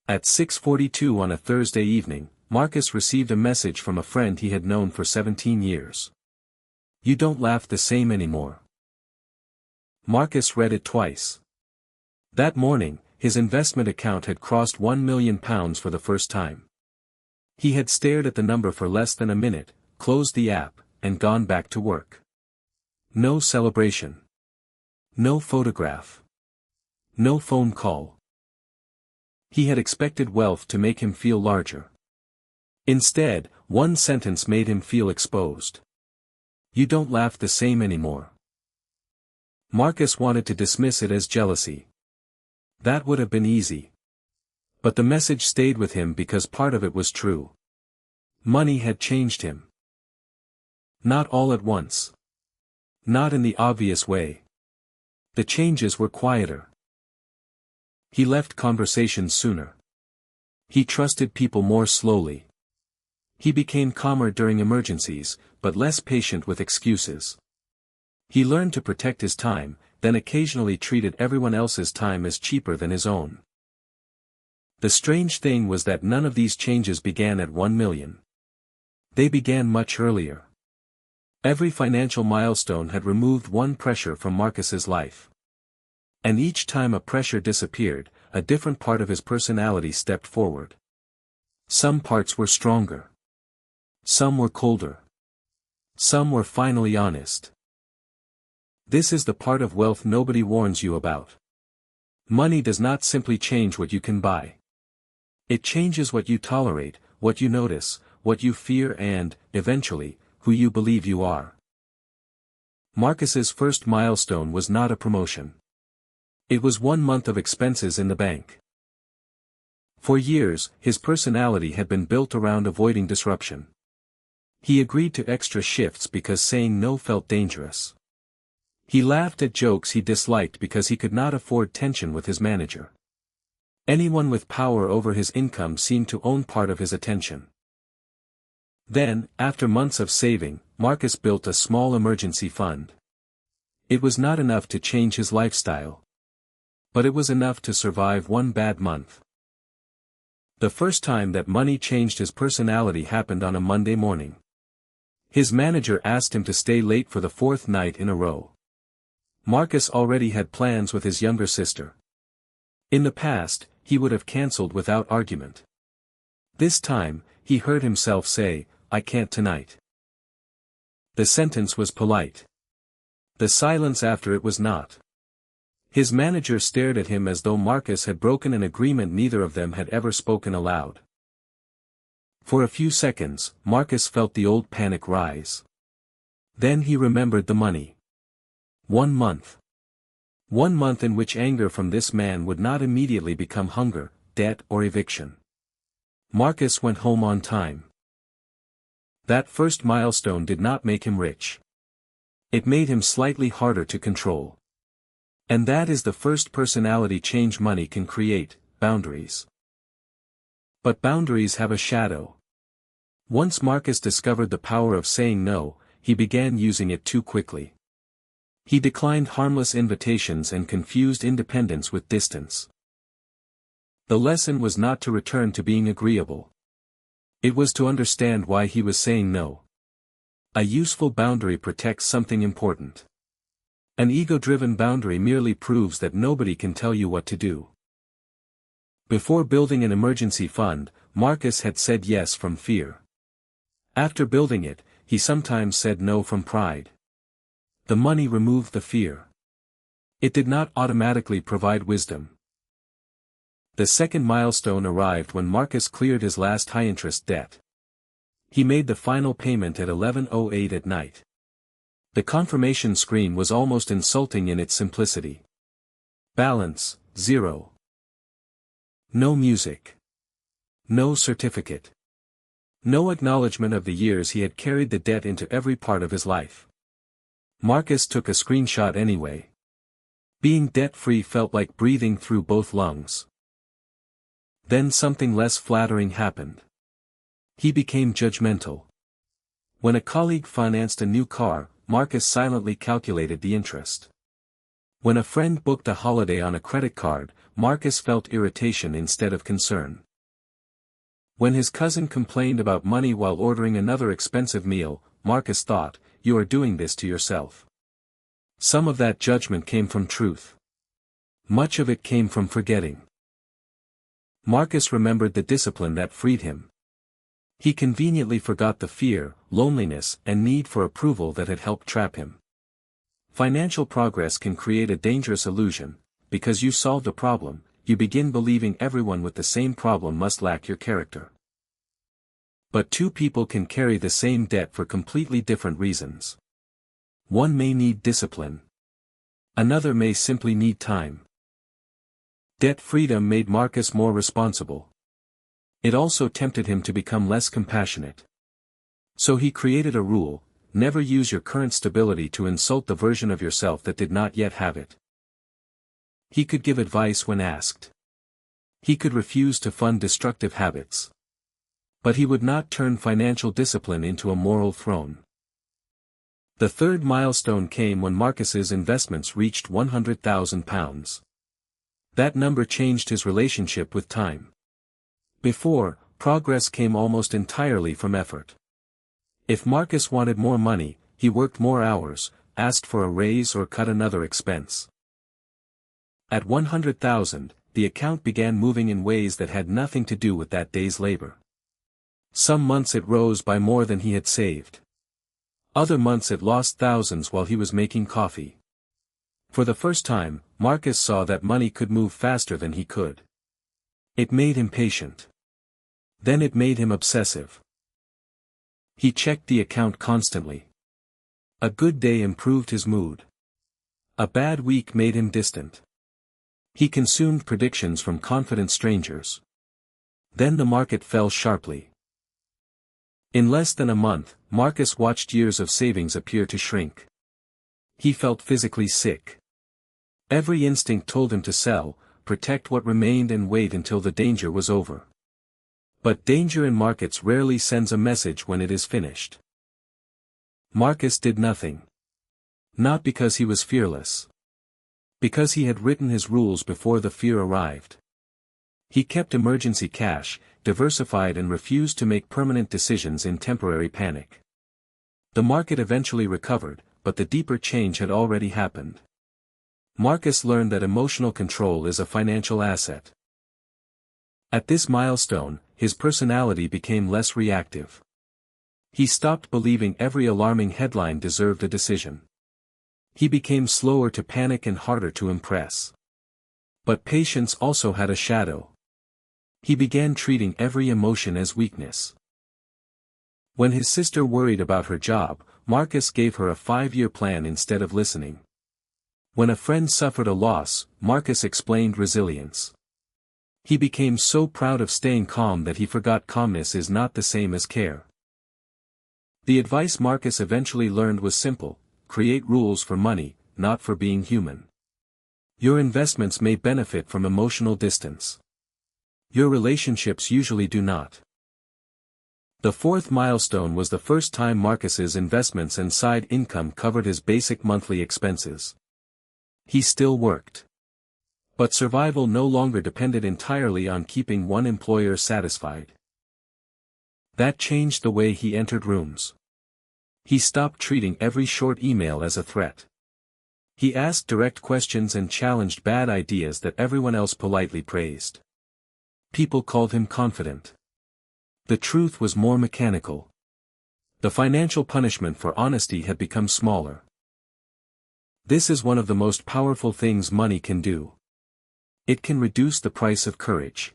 At 6:42 on a Thursday evening, Marcus received a message from a friend he had known for 17 years. "You don't laugh the same anymore." Marcus read it twice. That morning, his investment account had crossed £1 million for the first time. He had stared at the number for less than a minute, closed the app, and gone back to work. No celebration. No photograph. No phone call. He had expected wealth to make him feel larger. Instead, one sentence made him feel exposed. "You don't laugh the same anymore." Marcus wanted to dismiss it as jealousy. That would have been easy. But the message stayed with him because part of it was true. Money had changed him. Not all at once. Not in the obvious way. The changes were quieter. He left conversations sooner. He trusted people more slowly. He became calmer during emergencies, but less patient with excuses. He learned to protect his time, then occasionally treated everyone else's time as cheaper than his own. The strange thing was that none of these changes began at 1 million. They began much earlier. Every financial milestone had removed one pressure from Marcus's life. And each time a pressure disappeared, a different part of his personality stepped forward. Some parts were stronger. Some were colder. Some were finally honest. This is the part of wealth nobody warns you about. Money does not simply change what you can buy. It changes what you tolerate, what you notice, what you fear and, eventually, who you believe you are. Marcus's first milestone was not a promotion. It was 1 month of expenses in the bank. For years, his personality had been built around avoiding disruption. He agreed to extra shifts because saying no felt dangerous. He laughed at jokes he disliked because he could not afford tension with his manager. Anyone with power over his income seemed to own part of his attention. Then, after months of saving, Marcus built a small emergency fund. It was not enough to change his lifestyle. But it was enough to survive one bad month. The first time that money changed his personality happened on a Monday morning. His manager asked him to stay late for the 4th night in a row. Marcus already had plans with his younger sister. In the past, he would have cancelled without argument. This time, he heard himself say, "I can't tonight." The sentence was polite. The silence after it was not. His manager stared at him as though Marcus had broken an agreement neither of them had ever spoken aloud. For a few seconds, Marcus felt the old panic rise. Then he remembered the money. 1 month. 1 month in which anger from this man would not immediately become hunger, debt or eviction. Marcus went home on time. That first milestone did not make him rich. It made him slightly harder to control. And that is the first personality change money can create, boundaries. But boundaries have a shadow. Once Marcus discovered the power of saying no, he began using it too quickly. He declined harmless invitations and confused independence with distance. The lesson was not to return to being agreeable. It was to understand why he was saying no. A useful boundary protects something important. An ego-driven boundary merely proves that nobody can tell you what to do. Before building an emergency fund, Marcus had said yes from fear. After building it, he sometimes said no from pride. The money removed the fear. It did not automatically provide wisdom. The second milestone arrived when Marcus cleared his last high-interest debt. He made the final payment at 11:08 at night. The confirmation screen was almost insulting in its simplicity. Balance, 0. No music. No certificate. No acknowledgement of the years he had carried the debt into every part of his life. Marcus took a screenshot anyway. Being debt-free felt like breathing through both lungs. Then something less flattering happened. He became judgmental. When a colleague financed a new car, Marcus silently calculated the interest. When a friend booked a holiday on a credit card, Marcus felt irritation instead of concern. When his cousin complained about money while ordering another expensive meal, Marcus thought, "You are doing this to yourself." Some of that judgment came from truth. Much of it came from forgetting. Marcus remembered the discipline that freed him. He conveniently forgot the fear, loneliness, and need for approval that had helped trap him. Financial progress can create a dangerous illusion. Because you solved a problem, you begin believing everyone with the same problem must lack your character. But two people can carry the same debt for completely different reasons. One may need discipline. Another may simply need time. Debt freedom made Marcus more responsible. It also tempted him to become less compassionate. So he created a rule: never use your current stability to insult the version of yourself that did not yet have it. He could give advice when asked. He could refuse to fund destructive habits. But he would not turn financial discipline into a moral throne. The third milestone came when Marcus's investments reached £100,000. That number changed his relationship with time. Before, progress came almost entirely from effort. If Marcus wanted more money, he worked more hours, asked for a raise or cut another expense. At 100,000, the account began moving in ways that had nothing to do with that day's labor. Some months it rose by more than he had saved. Other months it lost thousands while he was making coffee. For the first time, Marcus saw that money could move faster than he could. It made him patient. Then it made him obsessive. He checked the account constantly. A good day improved his mood. A bad week made him distant. He consumed predictions from confident strangers. Then the market fell sharply. In less than a month, Marcus watched years of savings appear to shrink. He felt physically sick. Every instinct told him to sell, protect what remained and wait until the danger was over. But danger in markets rarely sends a message when it is finished. Marcus did nothing. Not because he was fearless. Because he had written his rules before the fear arrived. He kept emergency cash, diversified, and refused to make permanent decisions in temporary panic. The market eventually recovered, but the deeper change had already happened. Marcus learned that emotional control is a financial asset. At this milestone, his personality became less reactive. He stopped believing every alarming headline deserved a decision. He became slower to panic and harder to impress. But patience also had a shadow. He began treating every emotion as weakness. When his sister worried about her job, Marcus gave her a 5-year plan instead of listening. When a friend suffered a loss, Marcus explained resilience. He became so proud of staying calm that he forgot calmness is not the same as care. The advice Marcus eventually learned was simple: create rules for money, not for being human. Your investments may benefit from emotional distance. Your relationships usually do not. The fourth milestone was the first time Marcus's investments and side income covered his basic monthly expenses. He still worked. But survival no longer depended entirely on keeping one employer satisfied. That changed the way he entered rooms. He stopped treating every short email as a threat. He asked direct questions and challenged bad ideas that everyone else politely praised. People called him confident. The truth was more mechanical. The financial punishment for honesty had become smaller. This is one of the most powerful things money can do. It can reduce the price of courage.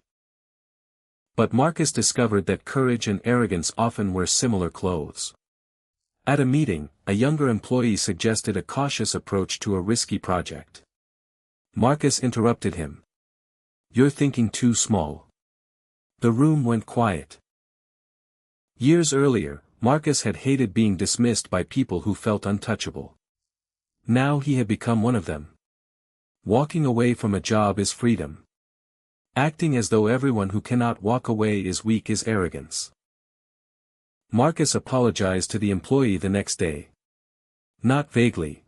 But Marcus discovered that courage and arrogance often wear similar clothes. At a meeting, a younger employee suggested a cautious approach to a risky project. Marcus interrupted him. "You're thinking too small." The room went quiet. Years earlier, Marcus had hated being dismissed by people who felt untouchable. Now he had become one of them. Walking away from a job is freedom. Acting as though everyone who cannot walk away is weak is arrogance. Marcus apologized to the employee the next day. Not vaguely.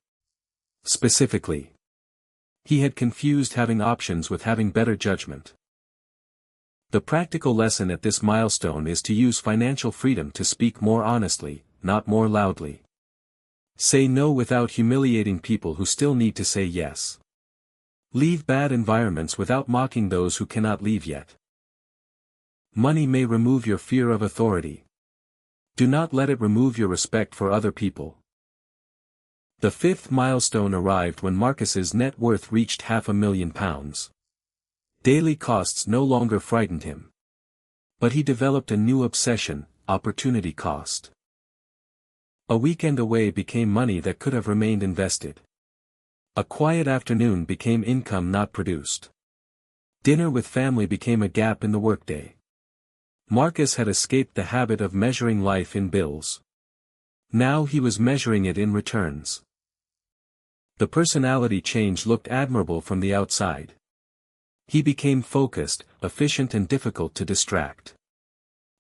Specifically. He had confused having options with having better judgment. The practical lesson at this milestone is to use financial freedom to speak more honestly, not more loudly. Say no without humiliating people who still need to say yes. Leave bad environments without mocking those who cannot leave yet. Money may remove your fear of authority. Do not let it remove your respect for other people. The fifth milestone arrived when Marcus's net worth reached £500,000. Daily costs no longer frightened him. But he developed a new obsession: opportunity cost. A weekend away became money that could have remained invested. A quiet afternoon became income not produced. Dinner with family became a gap in the workday. Marcus had escaped the habit of measuring life in bills. Now he was measuring it in returns. The personality change looked admirable from the outside. He became focused, efficient and difficult to distract.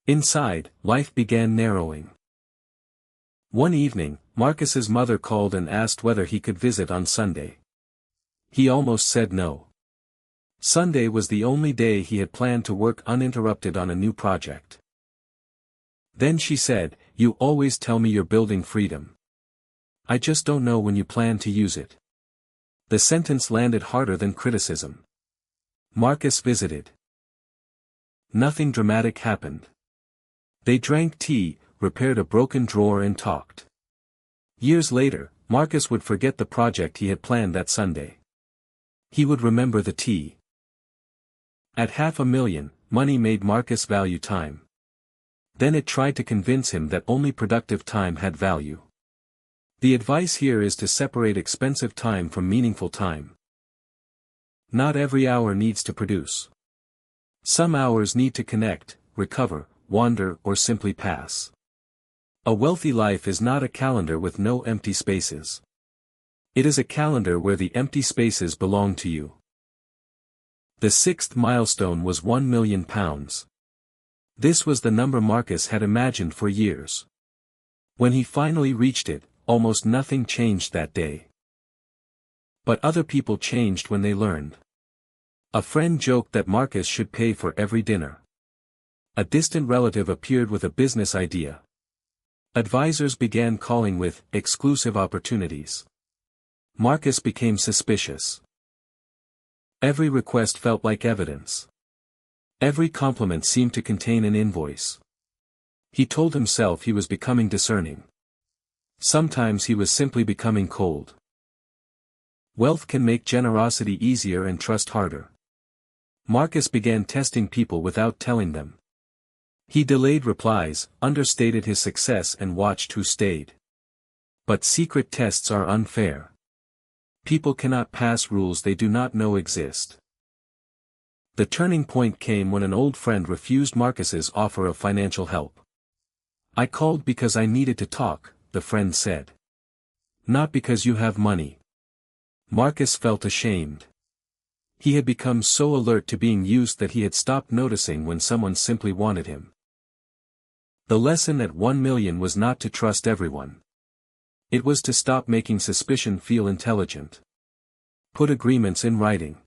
Inside, life began narrowing. One evening, Marcus's mother called and asked whether he could visit on Sunday. He almost said no. Sunday was the only day he had planned to work uninterrupted on a new project. Then she said, "You always tell me you're building freedom. I just don't know when you plan to use it." The sentence landed harder than criticism. Marcus visited. Nothing dramatic happened. They drank tea, repaired a broken drawer and talked. Years later, Marcus would forget the project he had planned that Sunday. He would remember the tea. At $500,000, money made Marcus value time. Then it tried to convince him that only productive time had value. The advice here is to separate expensive time from meaningful time. Not every hour needs to produce. Some hours need to connect, recover, wander, or simply pass. A wealthy life is not a calendar with no empty spaces. It is a calendar where the empty spaces belong to you. The sixth milestone was £1 million. This was the number Marcus had imagined for years. When he finally reached it, almost nothing changed that day. But other people changed when they learned. A friend joked that Marcus should pay for every dinner. A distant relative appeared with a business idea. Advisors began calling with exclusive opportunities. Marcus became suspicious. Every request felt like evidence. Every compliment seemed to contain an invoice. He told himself he was becoming discerning. Sometimes he was simply becoming cold. Wealth can make generosity easier and trust harder. Marcus began testing people without telling them. He delayed replies, understated his success and watched who stayed. But secret tests are unfair. People cannot pass rules they do not know exist. The turning point came when an old friend refused Marcus's offer of financial help. "I called because I needed to talk," the friend said. "Not because you have money." Marcus felt ashamed. He had become so alert to being used that he had stopped noticing when someone simply wanted him. The lesson at 1 million was not to trust everyone. It was to stop making suspicion feel intelligent. Put agreements in writing.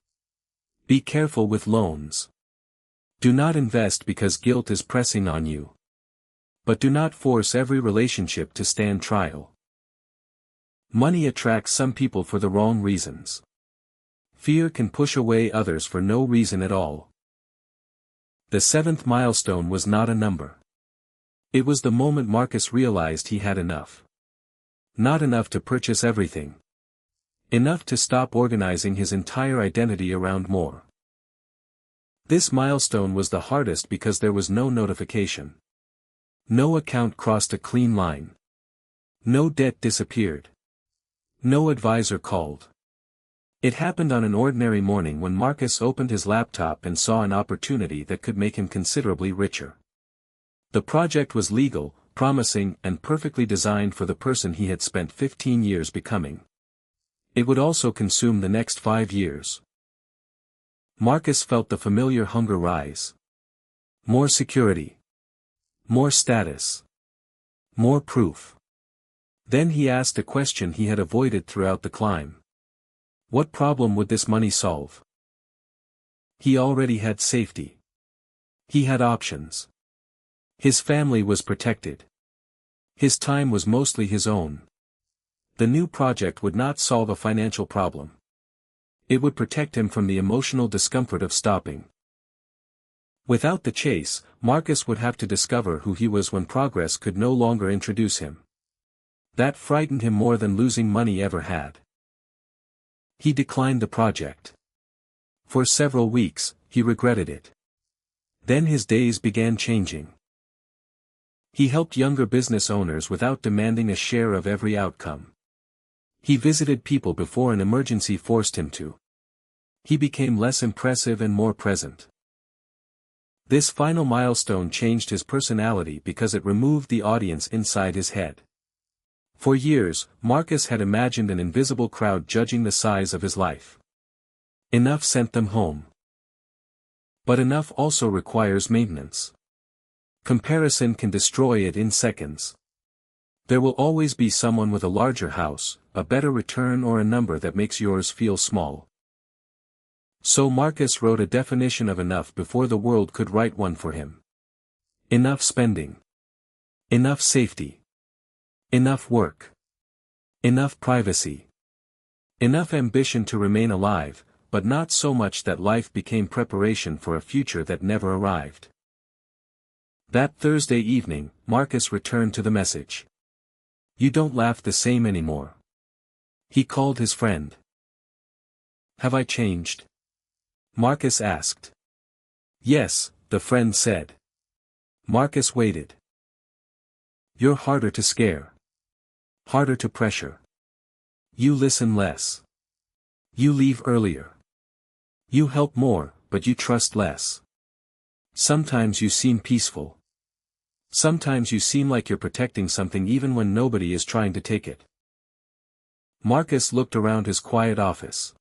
Be careful with loans. Do not invest because guilt is pressing on you. But do not force every relationship to stand trial. Money attracts some people for the wrong reasons. Fear can push away others for no reason at all. The seventh milestone was not a number. It was the moment Marcus realized he had enough. Not enough to purchase everything. Enough to stop organizing his entire identity around more. This milestone was the hardest because there was no notification. No account crossed a clean line. No debt disappeared. No advisor called. It happened on an ordinary morning when Marcus opened his laptop and saw an opportunity that could make him considerably richer. The project was legal, promising, and perfectly designed for the person he had spent 15 years becoming. It would also consume the next 5 years. Marcus felt the familiar hunger rise. More security. More status. More proof. Then he asked a question he had avoided throughout the climb. What problem would this money solve? He already had safety. He had options. His family was protected. His time was mostly his own. The new project would not solve a financial problem. It would protect him from the emotional discomfort of stopping. Without the chase, Marcus would have to discover who he was when progress could no longer introduce him. That frightened him more than losing money ever had. He declined the project. For several weeks, he regretted it. Then his days began changing. He helped younger business owners without demanding a share of every outcome. He visited people before an emergency forced him to. He became less impressive and more present. This final milestone changed his personality because it removed the audience inside his head. For years, Marcus had imagined an invisible crowd judging the size of his life. Enough sent them home. But enough also requires maintenance. Comparison can destroy it in seconds. There will always be someone with a larger house, a better return, or a number that makes yours feel small. So Marcus wrote a definition of enough before the world could write one for him. Enough spending. Enough safety. Enough work. Enough privacy. Enough ambition to remain alive, but not so much that life became preparation for a future that never arrived. That Thursday evening, Marcus returned to the message. You don't laugh the same anymore. He called his friend. Have I changed? Marcus asked. Yes, the friend said. Marcus waited. You're harder to scare. Harder to pressure. You listen less. You leave earlier. You help more, but you trust less. Sometimes you seem peaceful. Sometimes you seem like you're protecting something even when nobody is trying to take it. Marcus looked around his quiet office.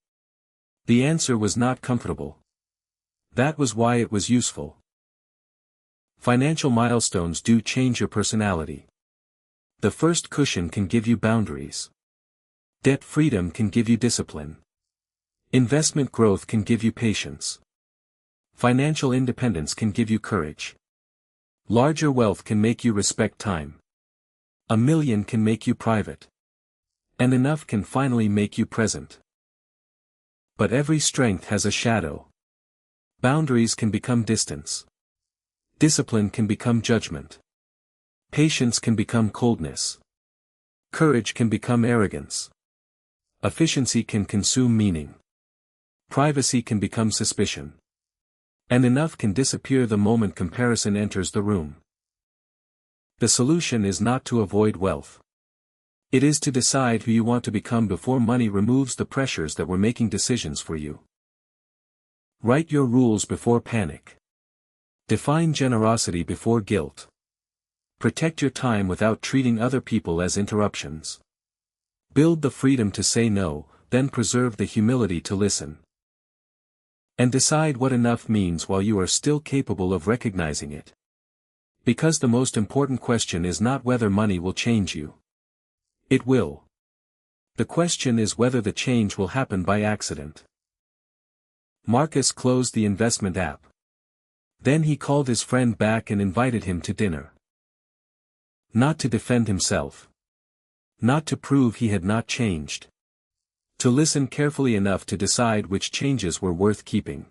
The answer was not comfortable. That was why it was useful. Financial milestones do change your personality. The first cushion can give you boundaries. Debt freedom can give you discipline. Investment growth can give you patience. Financial independence can give you courage. Larger wealth can make you respect time. 1 million can make you private. And enough can finally make you present. But every strength has a shadow. Boundaries can become distance. Discipline can become judgment. Patience can become coldness. Courage can become arrogance. Efficiency can consume meaning. Privacy can become suspicion. And enough can disappear the moment comparison enters the room. The solution is not to avoid wealth. It is to decide who you want to become before money removes the pressures that were making decisions for you. Write your rules before panic. Define generosity before guilt. Protect your time without treating other people as interruptions. Build the freedom to say no, then preserve the humility to listen. And decide what enough means while you are still capable of recognizing it. Because the most important question is not whether money will change you. It will. The question is whether the change will happen by accident. Marcus closed the investment app. Then he called his friend back and invited him to dinner. Not to defend himself. Not to prove he had not changed. To listen carefully enough to decide which changes were worth keeping.